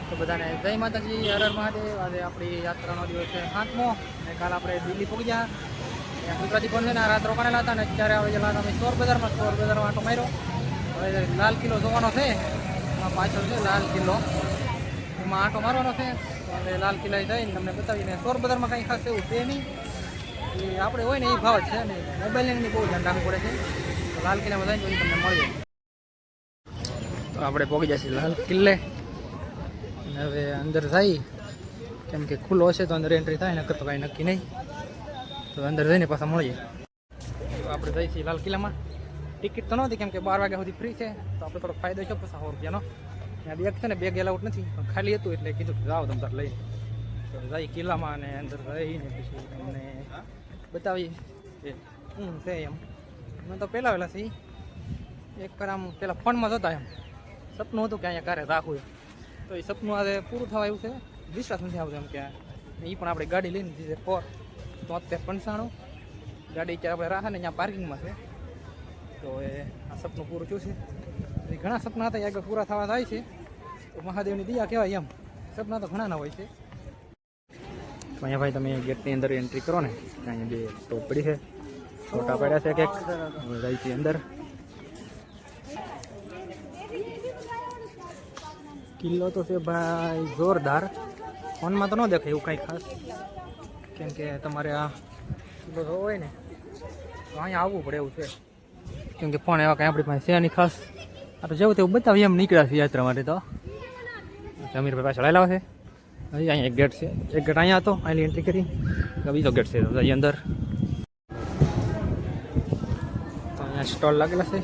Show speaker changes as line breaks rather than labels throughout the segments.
તો બધાને જય માતાજી, હર હર મહાદેવ. આજે આપણી યાત્રાનો દિવસ છે 7મો અને કાલ આપણે દિલ્હી પહોંચી ગયા. ત્યાં ગુજરાતી પણ છે ને રાત રોકાણેલા હતા ને અત્યારે આવી ગયેલા અમે ચોર બજારમાં આંટો માર્યો. હવે લાલ કિલ્લો જોવાનો છે, એમાં પાછળ છે લાલ કિલ્લો, એમાં આંટો મારવાનો છે. હવે લાલ કિલ્લા જઈને તમને બતાવીને ચોર બજારમાં કંઈ ખાસ એવું છે નહીં, એ આપણે હોય ને એ ભાવ જ છે ને મોબાઈલની બહુ ધ્યાન રાખવું પડે છે. તો લાલ કિલ્લામાં જઈને પછી તમને મળીએ. તો આપણે પહોંચી જઈએ લાલ કિલ્લે. હવે અંદર જઈ, કેમ કે ખુલ્લો હશે તો અંદર એન્ટ્રી થાય, નકર તો કાંઈ નક્કી નહીં. તો અંદર જઈને પાછા મળીએ. તો આપણે જઈએ છીએ લાલ કિલ્લામાં. ટિકિટ તો નહોતી, કેમ કે 12 વાગ્યા સુધી ફ્રી છે, તો આપણે થોડો ફાયદો છે પાછા 100 રૂપિયાનો. ત્યાં બેગ છે ને, બેગ એલાઉટ નથી, પણ ખાલી હતું એટલે કીધું કે જાઓ તમે તાર લઈને. તો જઈ કિલ્લામાં અને અંદર રહીને પછી તમને બતાવીએ કે શું છે એમ. મેં તો પહેલાં વહેલા છે એક વાર આમ પહેલાં ફોનમાં જોતા એમ સપનું હતું કે અહીંયા ક્યારે રાખવું એમ. તો એ સપનું આજે પૂરું થવા આવ્યું છે, વિશ્વાસ નથી આવતો એમ કે એ પણ આપણે ગાડી લઈને દીધી 7395 ગાડી ક્યારે આપણે રાખે ને અહીંયા પાર્કિંગમાં છે. તો એ આ સપનું પૂરું થયું છે. એ ઘણા સપના હતા આગળ પૂરા થવા થાય છે, તો મહાદેવની દયા કહેવાય એમ. સપના તો ઘણા ના હોય છે. તો અહીંયા ભાઈ તમે ગેટની અંદર એન્ટ્રી કરો ને, અહીંયા બે ટોપ પડી છે, ફોટા પડ્યા છે કંઈક. જાય છે અંદર. કિલ્લો તો છે ભાઈ જોરદાર. ફોનમાં તો ન દેખાય એવું કાંઈ ખાસ, કેમ કે તમારે આ કિલ્લો જોવો હોય ને તો અહીંયા આવવું પડે એવું છે, કેમ કે ફોન એવા કાંઈ આપણી પાસે છે નહીં ખાસ. આ તો જેવું તેવું બતાવીએ એમ નીકળ્યા છે યાત્રા માટે. તો અમીરભાઈ પાછળ આવેલા છે. હજી અહીંયા એક ગેટ છે, એક ગેટ અહીંયા હતો, અહીંની એન્ટ્રી કરી. બીજો ગેટ છે તો અહીં અંદર. તો અહીંયા સ્ટોલ લાગેલા છે.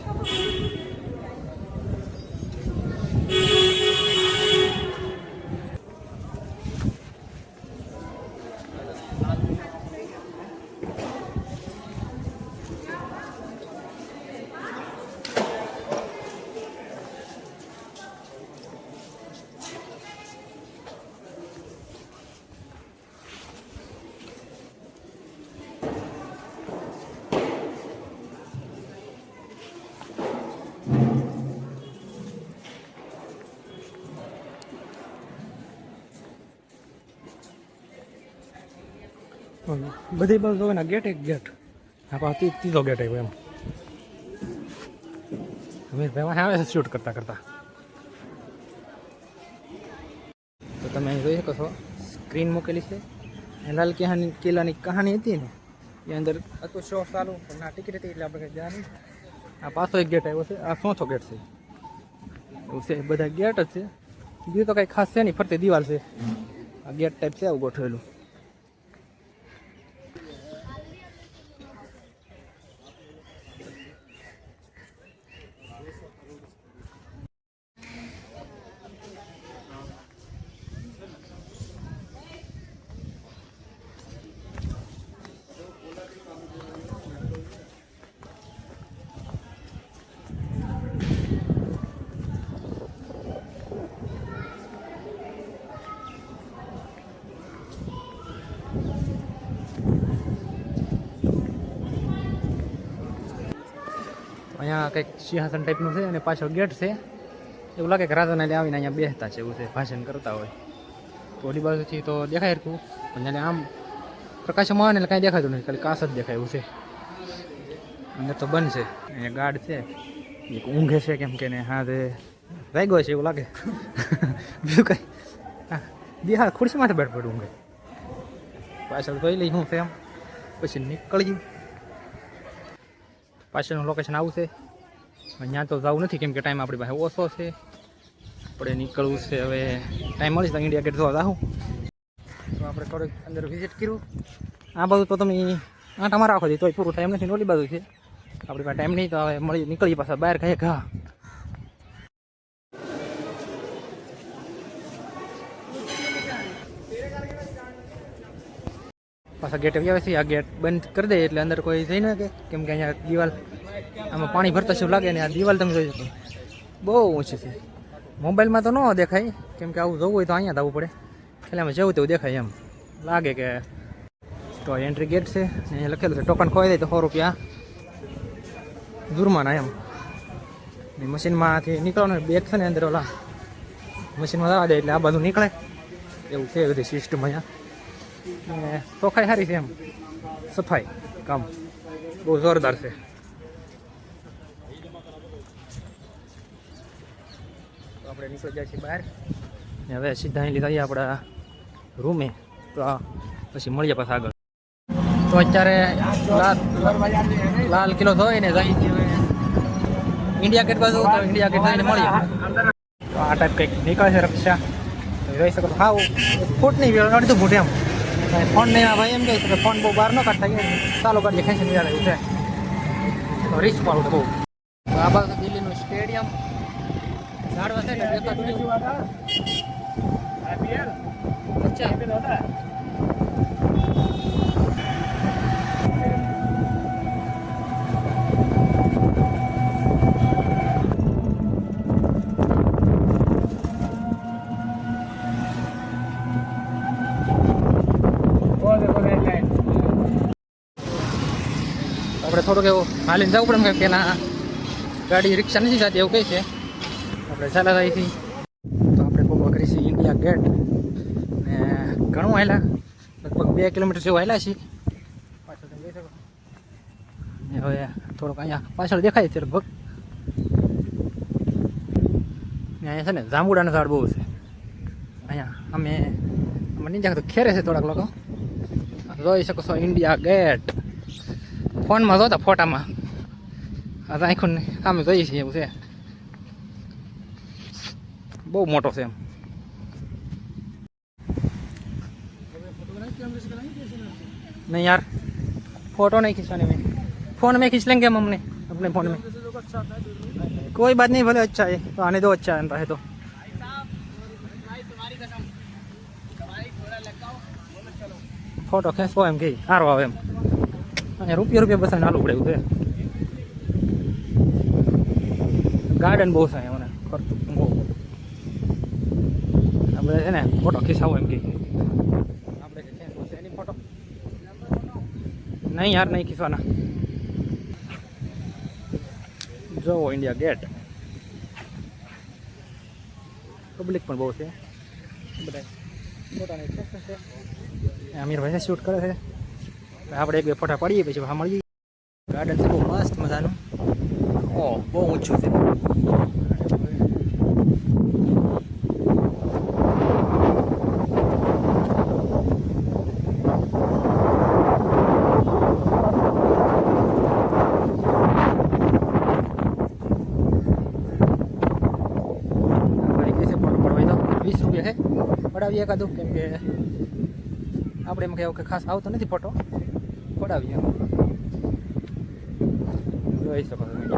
બધી બાજુ જોવે ને ગેટ એક ગેટ, આપણે ત્રીજો ગેટ આવ્યો એમ. અમીરભાઈ આવે છે શૂટ કરતા કરતા. તો તમે અહીં જોઈ શકો છો, સ્ક્રીન મૂકેલી છે. લાલ કિલ્લાની કહાની હતી ને એ અંદર હતું શો ચાલુ, પણ આ ટિકિટ હતી એટલે આપણે કંઈ ગયા નહીં. આ પાછો એક ગેટ આવ્યો છે, આ 4થો ગેટ છે. એવું છે, બધા ગેટ જ છે, બીજું તો કંઈ ખાસ છે નહીં. ફરતે દિવાલ છે, આ ગેટ ટાઈપ છે આવું ગોઠવેલું. અહીંયા કંઈક સિંહાસન ટાઈપનું છે અને પાછળ ગેટ છે. એવું લાગે કે રાજાને આવીને અહીંયા બેસતા છે એવું છે, ભાષણ કરતા હોય. તો ઓલી બાજુથી તો દેખાય હતું, પણ જ્યારે આમ પ્રકાશમાં આવે ને એટલે કાંઈ દેખાતું નથી, ખાલી કાચ જ દેખાય એવું છે. અંદર તો બંધ છે. અહીંયા ગાર્ડ છે, એક ઊંઘે છે, કેમ કે ને હા તે વાગ્યો છે એવું લાગે. બીજું કંઈ હા બિહાર ખુરશીમાંથી બેઠ પડ્યું ઊંઘે. પાછળ જોઈ લઈ શું છે એમ, પછી નીકળી. પાછળનું લોકેશન આવું છે. અહીંયા તો જવું નથી, કેમ કે ટાઈમ આપણી પાસે ઓછો છે. આપણે નીકળવું છે. હવે ટાઈમ મળીશ તો ઇન્ડિયા ગેટ જોવા જાઉં. તો આપણે થોડુંક અંદર વિઝિટ કર્યું. આ બાજુ તો તમે આંટામાં રાખો છો તોય પૂરું થાય એમ નથી. ઓલી બાજુ છે, આપણી પાસે ટાઈમ નહીં, તો હવે નીકળીએ પાછા બહાર ખાઈએ ઘા. પાછા ગેટ આવે છે. આ ગેટ બંધ કરી દે એટલે અંદર કોઈ જઈ ન કે, કેમ કે અહીંયા દિવાલ આમાં પાણી ભરતા શું લાગે ને. આ દિવાલ તમે જોઈ શકો બહુ ઊંચી છે. મોબાઈલમાં તો ન દેખાય, કેમ કે આવું જવું હોય તો અહીંયા જવું પડે. ખેલામાં જવું તેવું દેખાય એમ લાગે કે. તો એન્ટ્રી ગેટ છે, અહીંયા લખેલું છે ટોકન ખોવાઈ જાય તો 100 રૂપિયા જુર્માના એમ. મશીનમાંથી નીકળવાનું બેગ છે ને અંદર ઓલા મશીનમાં જવા દે એટલે આ બધું નીકળે એવું છે બધી સિસ્ટમ અહીંયા. અને ચોખ્ખાઈ સારી છે એમ, સફાઈ કામ બહુ જોરદાર છે. તો આપણે નીકળી જાય છીએ બહાર ને હવે સીધા અહીં લીધા આપણા રૂમે. તો પછી મળીએ પાછા આગળ. તો અત્યારે લાલ કિલ્લો જોઈને જાય છે હવે ઇન્ડિયા ગેટ બાજુ. તો ઇન્ડિયા ગેટ જઈને મળીએ. તો આ ટાઈપ કંઈક નીકળે છે રક્ષા. રહી શકો હા ફૂટ નહીં અડધું ફૂટ એમ. ફોન નહીં ભાઈ એમ કહે કે ફોન બહુ બહાર ન કાઢતા ચાલો કાઢીએ ખેંચી નહીં એવું છે. તો રિસ્ક વાળું બહુ. આ બાજુ દિલ્હીનું સ્ટેડિયમ ઝાડવા છે ને અચ્છા આપણે થોડુંક એવું હાલીને જવું પડે કે ના ગાડી રિક્ષા નથી જતી એવું કહે છે. આપણે ચાલા જાય છીએ. તો આપણે પગવા કરી છીએ ઇન્ડિયા ગેટ ને ઘણું હાલ્યા લગભગ 2 કિલોમીટર જેવું હાલ્યા છીએ. પાછળ તમે જોઈ શકો. હવે થોડુંક અહીંયા પાછળ દેખાય છે લગભગ. અહીંયા છે ને જાંબુડાના ઝાડ બહુ છે અહીંયા. અમે નીચે તો ખેરે છે થોડાક લોકો. જોઈ શકો છો ઇન્ડિયા ગેટ. ફોનમાં જોતા ફોટામાં આ આંખું સામે જોઈએ છીએ એવું છે. બહુ મોટો છે એમ. नहीं यार फोटो नहीं खींचवानी में फ़ोन में खींच लेंगे हम अपने फ़ोन में. कोई बात नहीं भले अच्छा है तो आने दो अच्छा है तो. फोटो खेंचो एम कि सारो आवे एम. अँ रुपया बसाने हालू पड़े है. गार्डन बहुत है मैंने આપણે છે ને ફોટો ખીચાવો એમ કે આપણે કે ખેંચવો છે એની ફોટો નહીં યાર નહીં ખીચવાના. જો ઇન્ડિયા ગેટ પબ્લિક પણ બહુ છે બધા ફોટાની સેક્શન છે. અમીરભાઈ શૂટ કરે છે. આપણે 1-2 ફોટા પાડીએ પછી હા મળીએ. ગાર્ડન છે બહુ મસ્ત મજાનું. ઓ બહુ ઊંચું છે. પડાવીએ એકાદું કેમ કે આપણે એમ કહેવું કે ખાસ આવતો નથી ફોટો પડાવીએ જોઈ શકો છો.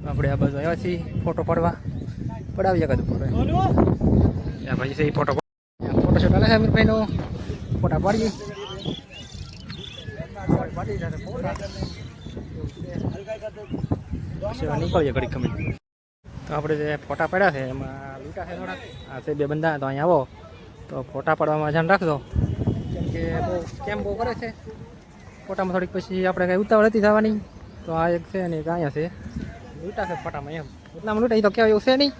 આપણે આ બાજુ આવ્યા છીએ ફોટો પાડવા. પડાવીએ કાદું ફોટો ભાઈ છે એ ફોટો ફોટોશૂટ હાલે છે અમીરભાઈનો. ફોટા પાડીએ નીકળીએ ઘડી ખમી. તો આપણે જે ફોટા પાડ્યા છે એમાં લૂંટા છે થોડાક. આ છે 2 બંદા. તો અહીંયા આવો તો ફોટા પાડવામાં ધ્યાન રાખજો કેમ કે બહુ કરે છે ફોટામાં. થોડીક પછી આપણે કાંઈ ઉતાવળ હતી થવાની. તો આ એક છે અને એક અહીંયા છે લૂંટા છે ફોટામાં એમ. એટલામાં લૂંટા એ તો કહેવાય એવું છે નહીં.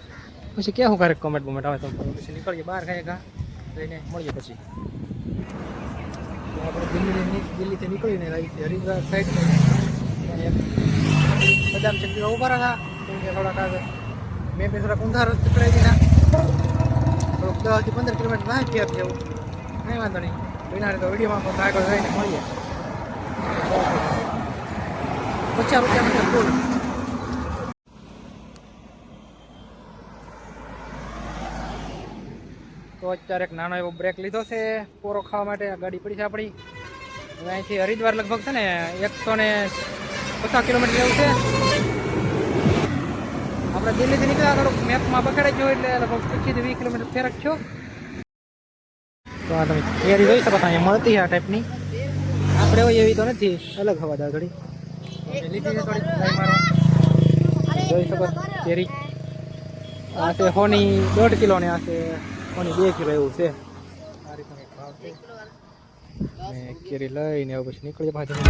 પછી કેવું કરે કોમેન્ટ બોમેન્ટ આવે તો પછી નીકળીએ બહાર ખાઈએ ઘા લઈને મળીએ પછી. આપણે દિલ્હીથી નીકળીને હરિદ્વાર સાઈડ બદામ ચક્કીઓ ઉભા હતા કેમ કે થોડાક આગળ મેં બી થોડાક ઊંધા રસ્તે ચડાવી દીધા. થોડુંક 10 થી 15 કિલોમીટર બહાર ફેર જેવું કંઈ વાંધો નહીં. વિના તો વિડીયોમાં પણ આગળ રહીને મળીએ. 50 રૂપિયા ફૂલ. તો અત્યારે એક નાનો એવો બ્રેક લીધો છે પોરો ખાવા માટે. ગાડી પડી છે આપણી. હવે અહીંથી હરિદ્વાર લગભગ છે ને 150 કિલોમીટર જેવું છે. આપણે દિલ્હીથી નીકળ્યા થોડુંક મેપમાં બગાડી ગયો એટલે લગભગ 25 થી 20 કિલોમીટર ફેરક થયો. તો આ તમે તૈયારી જોઈ શકો અહીંયા મળતી આ ટાઈપની. આપણે હોય એવી તો નથી, અલગ હવા દાળ થોડી લીધી છે થોડીક ગાય મારવા. જોઈ શકો કેરી આ છે હોની 1.5 કિલો ને આ છે હોની 2 કિલો એવું છે. આ રીતનો એક ભાવ છે ને કેરી લઈને હવે પછી નીકળીએ પાછા.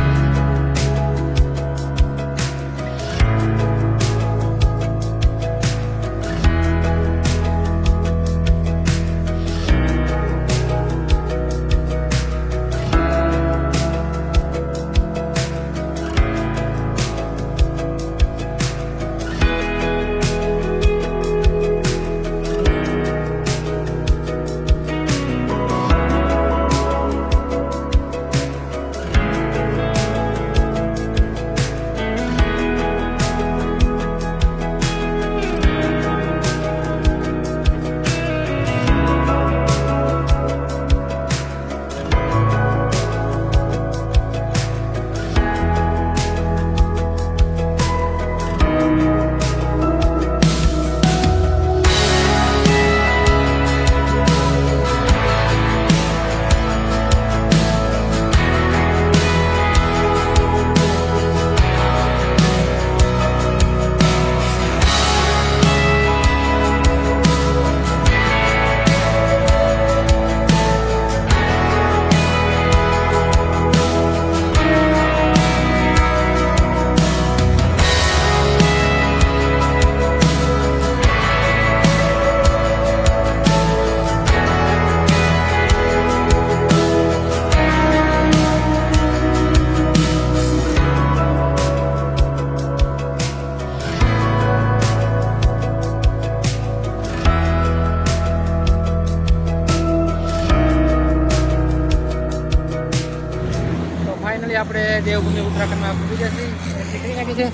આપણે દેવભૂમિ ઉત્તરાખંડમાં પૂરી જશે એન્ટ્રી કરી નાખી છે.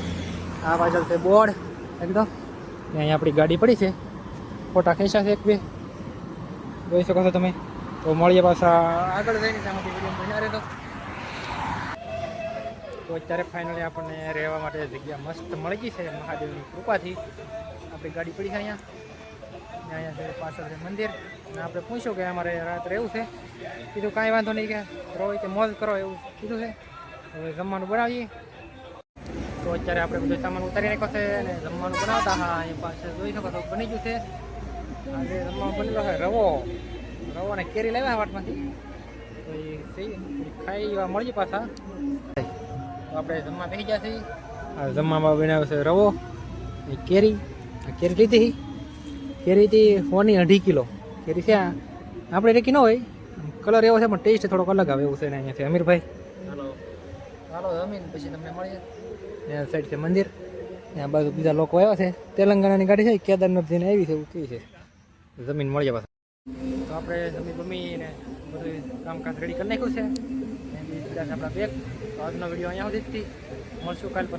આ પાછળ છે બોર્ડ એકદમ ને અહીંયા આપણી ગાડી પડી છે. ફોટા ખેંચ્યા છે 1-2 જોઈ શકો છો તમે. તો મળીએ પાછા આગળ જઈને ત્યાંમાંથી વિડીયો બન્યા રહેતો. તો અત્યારે ફાઇનલી આપણને રહેવા માટે જગ્યા મસ્ત મળી ગઈ છે મહાદેવની કૃપાથી. આપણી ગાડી પડી છે અહીંયા ને અહીંયા છે પાછળ છે મંદિર ને આપણે પૂછ્યું કે અમારે રાત રહેવું છે. કીધું કાંઈ વાંધો નહીં કે રહો કે મોજ કરો એવું કીધું છે. હવે જમવાનું બનાવીએ. તો અત્યારે આપણે બધો સામાન ઉતારી નાખ્યો છે અને જમવાનું બનાવતા હા અહીં પાછળ જોઈ શકો તો બની ગયું છે. આજે જમવાનું બનેલો છે રવો અને કેરી લાવ્યા વાટમાંથી. તો એ ખાઈ એવા મળીએ પાછા. તો આપણે જમવા બેસી ગયા છીએ. આ જમવામાં બનાવ્યો છે રવો એ કેરી લીધી. કેરી હતી હોની 2.5 કિલો કેરી છે. આપણે રેકી ન હોય કલર એવો છે પણ ટેસ્ટ થોડોક અલગ આવે એવું છે ને. અહીંયા છે અમીરભાઈ. હાલો જમીન પછી તમને મળીએ. ત્યાં સાઈડ છે મંદિર. ત્યાં બાજુ બીજા લોકો આવ્યા છે. તેલંગાણાની ગાડી છે કેદારનાથ જઈને આવી છે એવું કહે છે. જમીન મળીએ પાછા. તો આપણે જમીને બધું કામકાજ રેડી કરી નાખ્યું છે. આપણા બેગ. આજનો વિડીયો અહીંયા સુધી મળશું કાલ પછી.